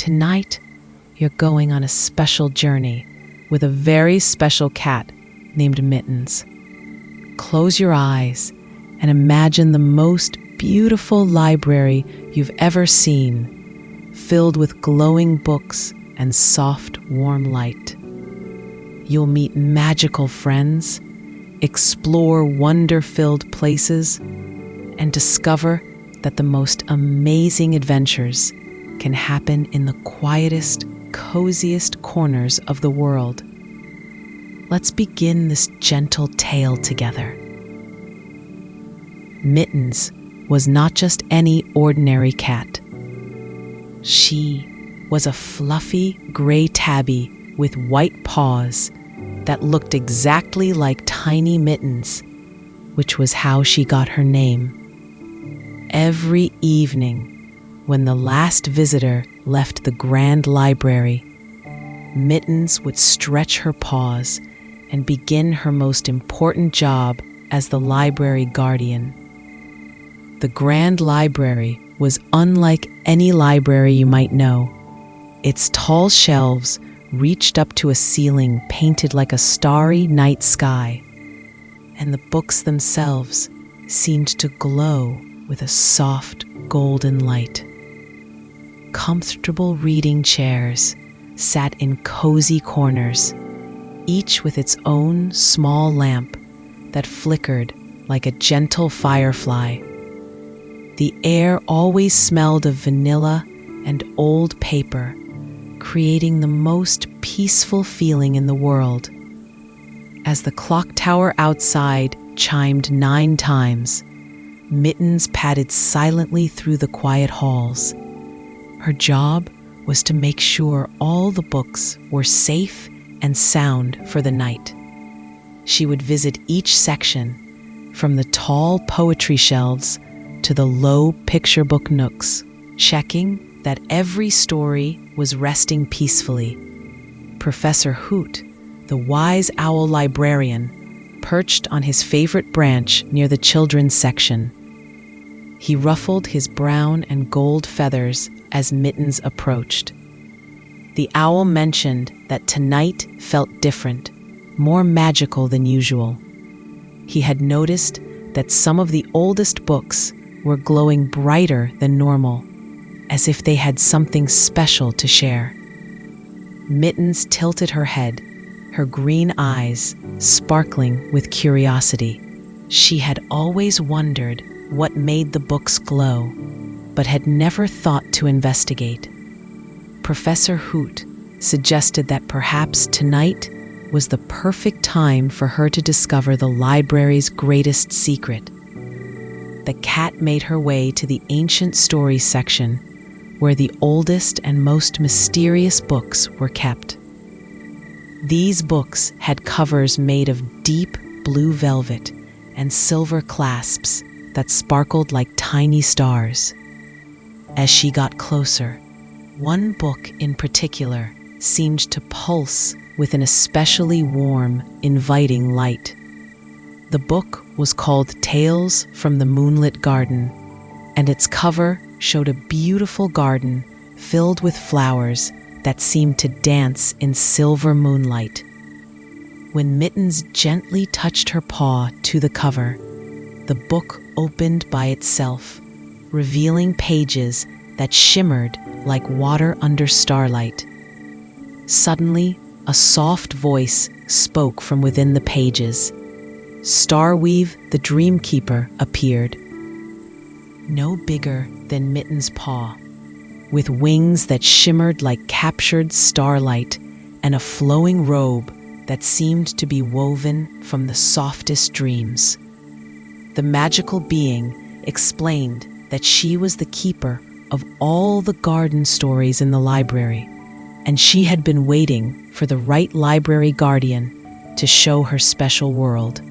Tonight, you're going on a special journey with a very special cat named Mittens. Close your eyes and imagine the most beautiful library you've ever seen, filled with glowing books and soft, warm light. You'll meet magical friends, explore wonder-filled places, and discover that the most amazing adventures can happen in the quietest, coziest corners of the world. Let's begin this gentle tale together. Mittens was not just any ordinary cat. She was a fluffy gray tabby with white paws that looked exactly like tiny mittens, which was how she got her name. Every evening, when the last visitor left the grand library, Mittens would stretch her paws and begin her most important job as the library guardian. The grand library was unlike any library you might know. Its tall shelves reached up to a ceiling painted like a starry night sky, and the books themselves seemed to glow with a soft golden light. Comfortable reading chairs sat in cozy corners, each with its own small lamp that flickered like a gentle firefly. The air always smelled of vanilla and old paper, creating the most peaceful feeling in the world. As the clock tower outside chimed 9 times, Mittens padded silently through the quiet halls. Her job was to make sure all the books were safe and sound for the night. She would visit each section, from the tall poetry shelves to the low picture book nooks, checking that every story was resting peacefully. Professor Hoot, the wise owl librarian, perched on his favorite branch near the children's section. He ruffled his brown and gold feathers as Mittens approached. The owl mentioned that tonight felt different, more magical than usual. He had noticed that some of the oldest books were glowing brighter than normal, as if they had something special to share. Mittens tilted her head, her green eyes sparkling with curiosity. She had always wondered what made the books glow, but had never thought to investigate. Professor Hoot suggested that perhaps tonight was the perfect time for her to discover the library's greatest secret. The cat made her way to the ancient stories section, where the oldest and most mysterious books were kept. These books had covers made of deep blue velvet and silver clasps that sparkled like tiny stars. As she got closer, one book in particular seemed to pulse with an especially warm, inviting light. The book was called Tales from the Moonlit Garden, and its cover showed a beautiful garden filled with flowers that seemed to dance in silver moonlight. When Mittens gently touched her paw to the cover, the book opened by itself, revealing pages that shimmered like water under starlight. Suddenly, a soft voice spoke from within the pages. Starweave, the Dreamkeeper, appeared. No bigger than Mittens' paw, with wings that shimmered like captured starlight and a flowing robe that seemed to be woven from the softest dreams. The magical being explained that she was the keeper of all the garden stories in the library, and she had been waiting for the right library guardian to show her special world.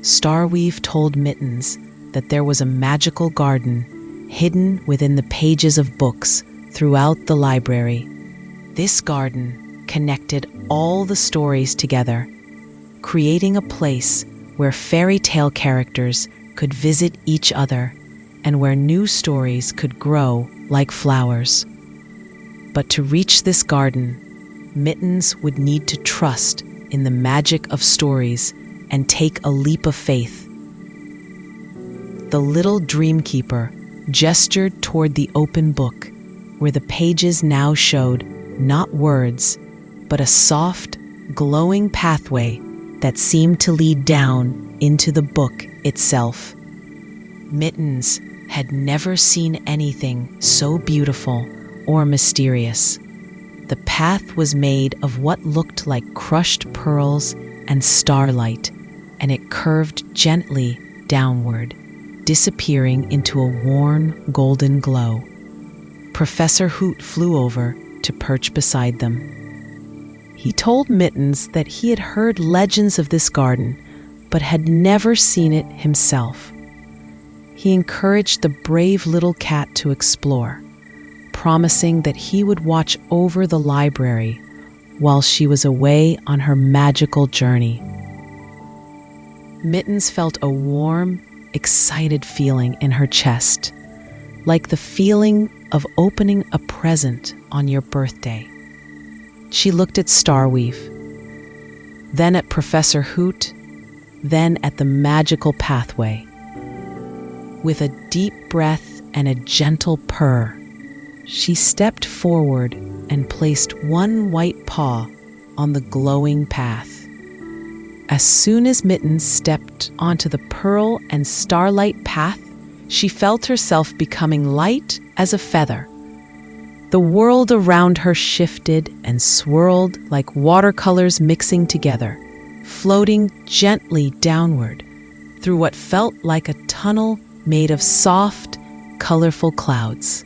Starweave told Mittens that there was a magical garden hidden within the pages of books throughout the library. This garden connected all the stories together, creating a place where fairy tale characters could visit each other and where new stories could grow like flowers. But to reach this garden, Mittens would need to trust in the magic of stories and take a leap of faith. The little dreamkeeper gestured toward the open book, where the pages now showed not words, but a soft, glowing pathway that seemed to lead down into the book itself. Mittens had never seen anything so beautiful or mysterious. The path was made of what looked like crushed pearls and starlight, and it curved gently downward, disappearing into a warm, golden glow. Professor Hoot flew over to perch beside them. He told Mittens that he had heard legends of this garden, but had never seen it himself. He encouraged the brave little cat to explore, promising that he would watch over the library while she was away on her magical journey. Mittens felt a warm, excited feeling in her chest, like the feeling of opening a present on your birthday. She looked at Starweave, then at Professor Hoot, then at the magical pathway. With a deep breath and a gentle purr, she stepped forward and placed one white paw on the glowing path. As soon as Mittens stepped onto the pearl and starlight path, she felt herself becoming light as a feather. The world around her shifted and swirled like watercolors mixing together, floating gently downward through what felt like a tunnel made of soft, colorful clouds.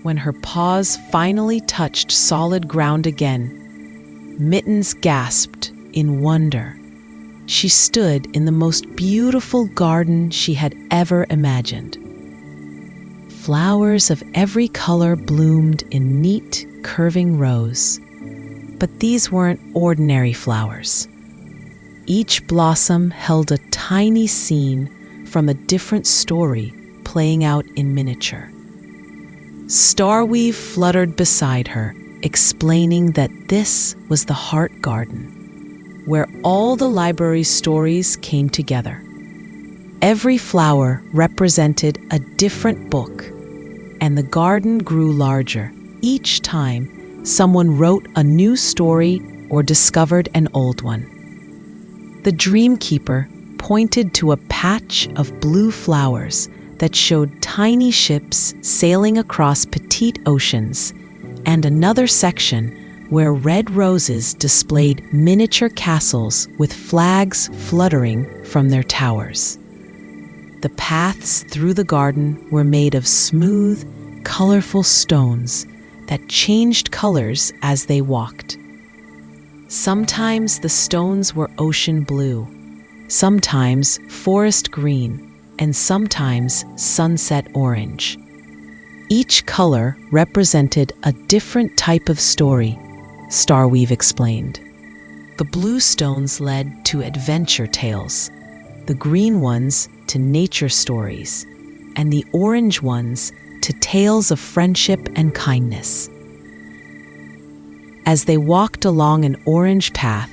When her paws finally touched solid ground again, Mittens gasped in wonder. She stood in the most beautiful garden she had ever imagined. Flowers of every color bloomed in neat, curving rows. But these weren't ordinary flowers. Each blossom held a tiny scene from a different story playing out in miniature. Starweave fluttered beside her, explaining that this was the Heart Garden, where all the library's stories came together. Every flower represented a different book, and the garden grew larger each time someone wrote a new story or discovered an old one. The dreamkeeper pointed to a patch of blue flowers that showed tiny ships sailing across petite oceans, and another section where red roses displayed miniature castles with flags fluttering from their towers. The paths through the garden were made of smooth, colorful stones that changed colors as they walked. Sometimes the stones were ocean blue, sometimes forest green, and sometimes sunset orange. Each color represented a different type of story, Starweave explained. The blue stones led to adventure tales, the green ones to nature stories, and the orange ones to tales of friendship and kindness. As they walked along an orange path,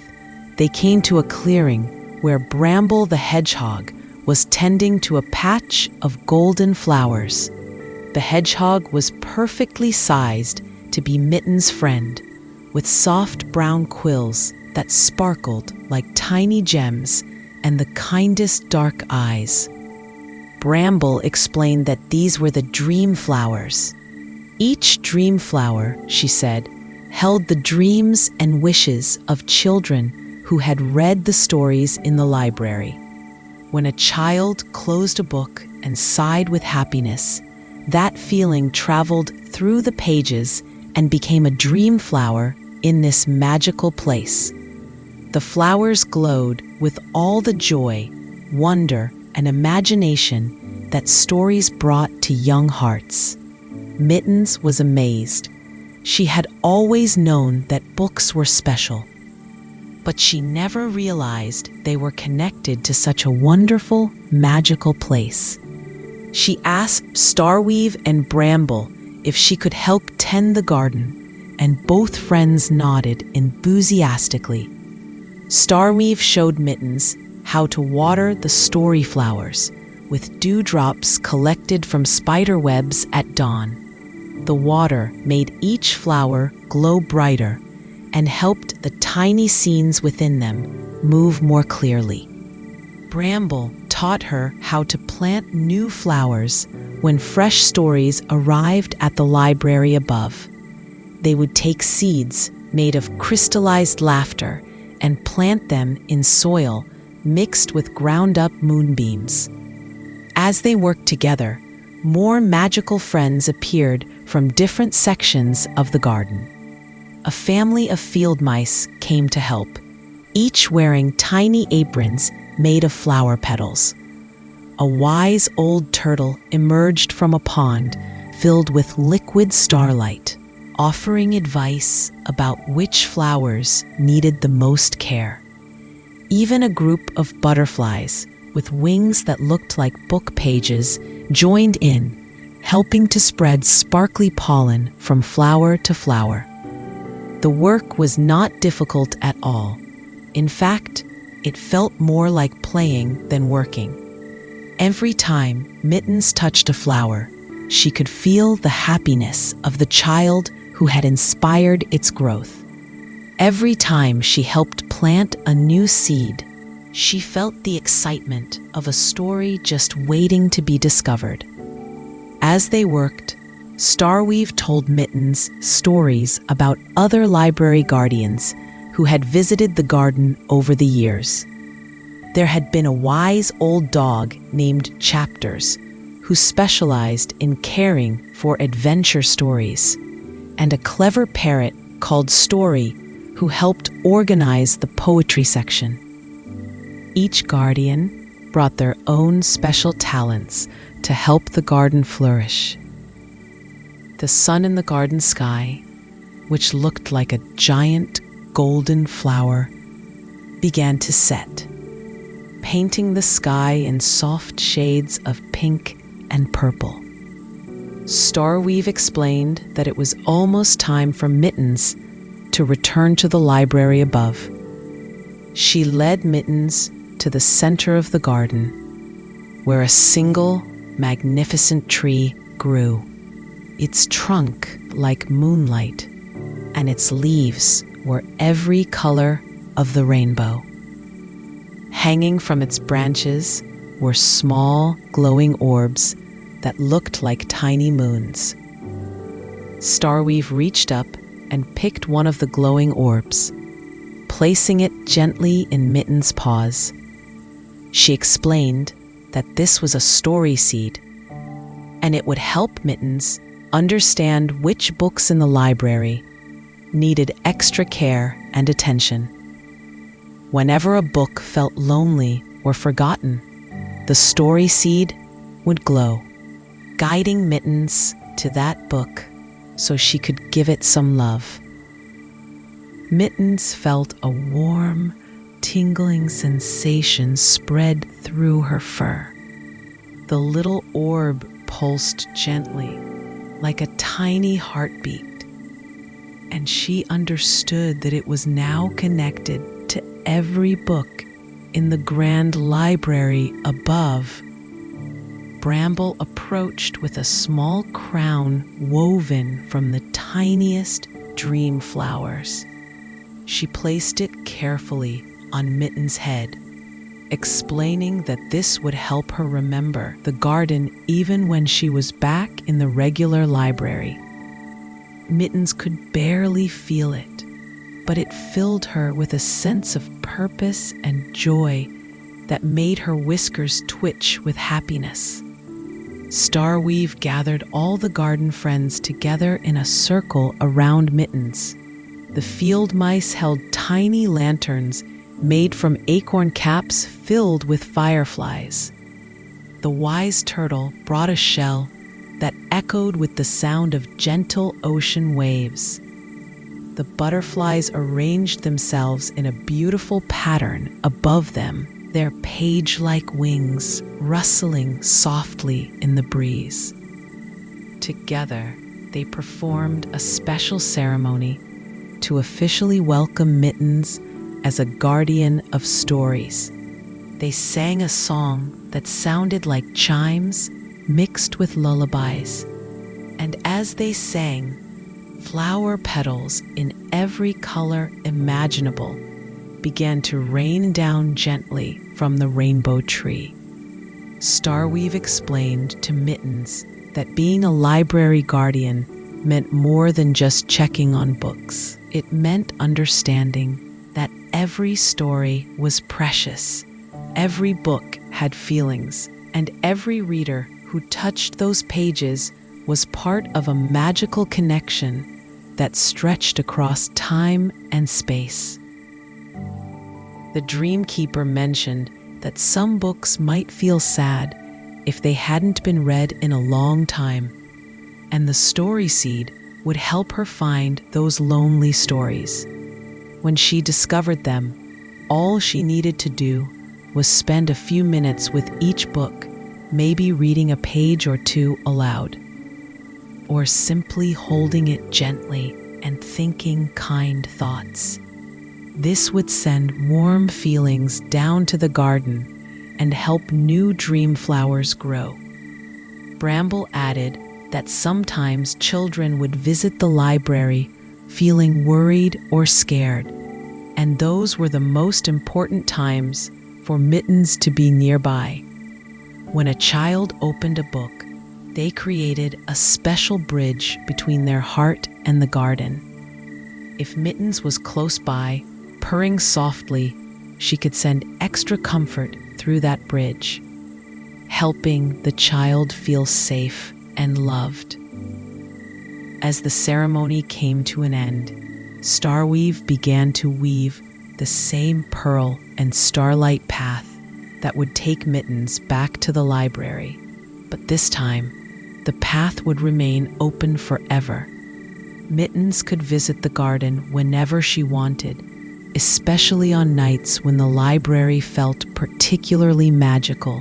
they came to a clearing where Bramble the hedgehog was tending to a patch of golden flowers. The hedgehog was perfectly sized to be Mittens' friend, with soft brown quills that sparkled like tiny gems and the kindest dark eyes. Bramble explained that these were the dream flowers. Each dream flower, she said, held the dreams and wishes of children who had read the stories in the library. When a child closed a book and sighed with happiness, that feeling traveled through the pages and became a dream flower in this magical place. The flowers glowed with all the joy, wonder, and imagination that stories brought to young hearts. Mittens was amazed. She had always known that books were special, but she never realized they were connected to such a wonderful, magical place. She asked Starweave and Bramble if she could help tend the garden, and both friends nodded enthusiastically. Starweave showed Mittens how to water the story flowers with dewdrops collected from spider webs at dawn. The water made each flower glow brighter and helped the tiny scenes within them move more clearly. Bramble taught her how to plant new flowers when fresh stories arrived at the library above. They would take seeds made of crystallized laughter and plant them in soil mixed with ground-up moonbeams. As they worked together, more magical friends appeared from different sections of the garden. A family of field mice came to help, each wearing tiny aprons made of flower petals. A wise old turtle emerged from a pond filled with liquid starlight, offering advice about which flowers needed the most care. Even a group of butterflies with wings that looked like book pages joined in, helping to spread sparkly pollen from flower to flower. The work was not difficult at all. In fact, it felt more like playing than working. Every time Mittens touched a flower, she could feel the happiness of the child who had inspired its growth. Every time she helped plant a new seed, she felt the excitement of a story just waiting to be discovered. As they worked, Starweave told Mittens stories about other library guardians who had visited the garden over the years. There had been a wise old dog named Chapters, who specialized in caring for adventure stories, and a clever parrot called Story, who helped organize the poetry section. Each guardian brought their own special talents to help the garden flourish. The sun in the garden sky, which looked like a giant golden flower, began to set, painting the sky in soft shades of pink and purple. Starweave explained that it was almost time for Mittens to return to the library above. She led Mittens to the center of the garden, where a single magnificent tree grew, its trunk like moonlight, and its leaves were every color of the rainbow. Hanging from its branches were small, glowing orbs that looked like tiny moons. Starweave reached up and picked one of the glowing orbs, placing it gently in Mittens' paws. She explained that this was a story seed, and it would help Mittens understand which books in the library needed extra care and attention. Whenever a book felt lonely or forgotten, the story seed would glow, guiding Mittens to that book so she could give it some love. Mittens felt a warm, tingling sensation spread through her fur. The little orb pulsed gently, like a tiny heartbeat, and she understood that it was now connected to every book in the grand library above. Bramble approached with a small crown woven from the tiniest dream flowers. She placed it carefully on Mittens' head, explaining that this would help her remember the garden even when she was back in the regular library. Mittens could barely feel it, but it filled her with a sense of purpose and joy that made her whiskers twitch with happiness. Starweave gathered all the garden friends together in a circle around Mittens. The field mice held tiny lanterns made from acorn caps filled with fireflies. The wise turtle brought a shell that echoed with the sound of gentle ocean waves. The butterflies arranged themselves in a beautiful pattern above them, their page-like wings rustling softly in the breeze. Together, they performed a special ceremony to officially welcome Mittens as a guardian of stories. They sang a song that sounded like chimes mixed with lullabies. And as they sang, flower petals in every color imaginable began to rain down gently from the rainbow tree. Starweave explained to Mittens that being a library guardian meant more than just checking on books. It meant understanding that every story was precious, every book had feelings, and every reader who touched those pages was part of a magical connection that stretched across time and space. The Dreamkeeper mentioned that some books might feel sad if they hadn't been read in a long time, and the story seed would help her find those lonely stories. When she discovered them, all she needed to do was spend a few minutes with each book, maybe reading a page or two aloud, or simply holding it gently and thinking kind thoughts. This would send warm feelings down to the garden and help new dream flowers grow. Bramble added that sometimes children would visit the library feeling worried or scared, and those were the most important times for Mittens to be nearby. When a child opened a book, they created a special bridge between their heart and the garden. If Mittens was close by, purring softly, she could send extra comfort through that bridge, helping the child feel safe and loved. As the ceremony came to an end, Starweave began to weave the same pearl and starlight path that would take Mittens back to the library. But this time, the path would remain open forever. Mittens could visit the garden whenever she wanted, especially on nights when the library felt particularly magical.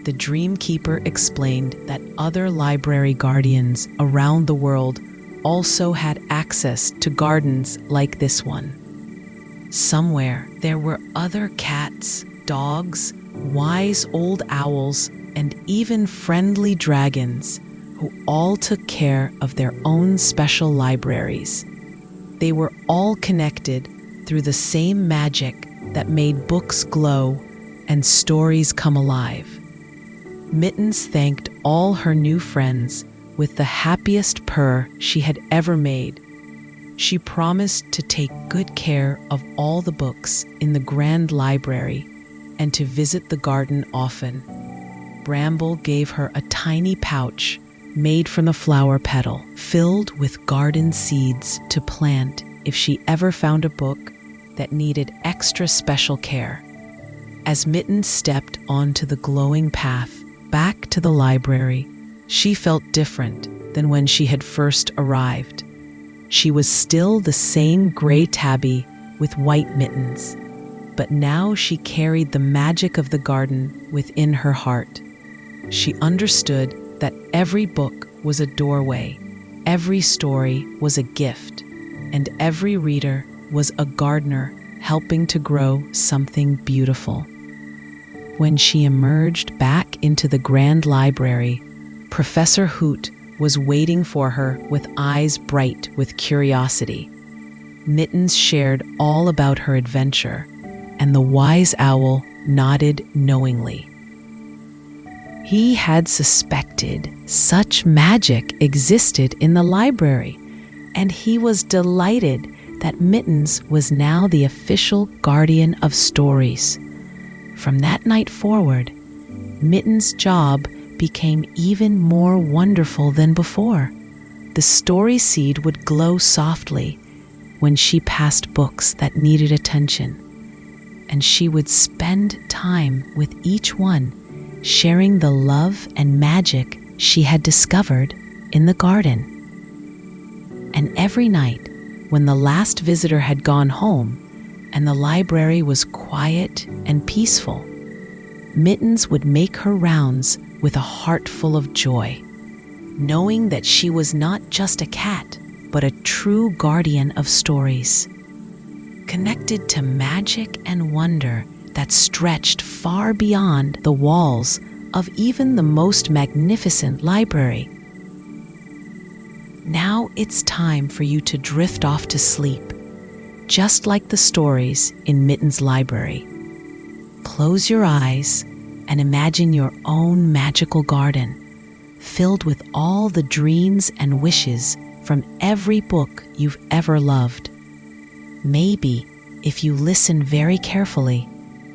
The Dreamkeeper explained that other library guardians around the world also had access to gardens like this one. Somewhere there were other cats, dogs, wise old owls, and even friendly dragons who all took care of their own special libraries. They were all connected through the same magic that made books glow and stories come alive. Mittens thanked all her new friends with the happiest purr she had ever made. She promised to take good care of all the books in the grand library and to visit the garden often. Bramble gave her a tiny pouch made from the flower petal, filled with garden seeds to plant if she ever found a book that needed extra special care. As Mittens stepped onto the glowing path back to the library, she felt different than when she had first arrived. She was still the same gray tabby with white mittens, but now she carried the magic of the garden within her heart. She understood that every book was a doorway, every story was a gift, and every reader was a gardener helping to grow something beautiful. When she emerged back into the grand library, Professor Hoot was waiting for her with eyes bright with curiosity. Mittens shared all about her adventure, and the wise owl nodded knowingly. He had suspected such magic existed in the library, and he was delighted that Mittens was now the official guardian of stories. From that night forward, Mittens' job became even more wonderful than before. The story seed would glow softly when she passed books that needed attention, and she would spend time with each one, sharing the love and magic she had discovered in the garden. And every night, when the last visitor had gone home and the library was quiet and peaceful, Mittens would make her rounds with a heart full of joy. knowing that she was not just a cat, but a true guardian of stories, connected to magic and wonder that stretched far beyond the walls of even the most magnificent library. Now it's time for you to drift off to sleep, just like the stories in Mittens' library. Close your eyes and imagine your own magical garden, filled with all the dreams and wishes from every book you've ever loved. Maybe, if you listen very carefully,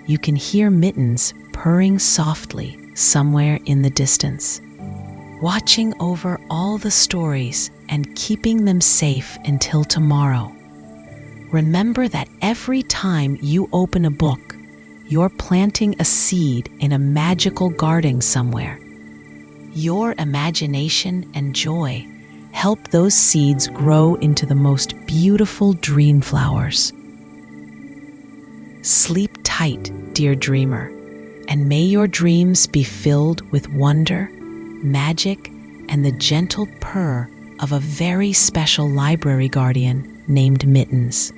you can hear Mittens purring softly somewhere in the distance, watching over all the stories and keeping them safe until tomorrow. Remember that every time you open a book, you're planting a seed in a magical garden somewhere. Your imagination and joy help those seeds grow into the most beautiful dream flowers. Sleep tight, dear dreamer, and may your dreams be filled with wonder, magic, and the gentle purr of a very special library guardian named Mittens.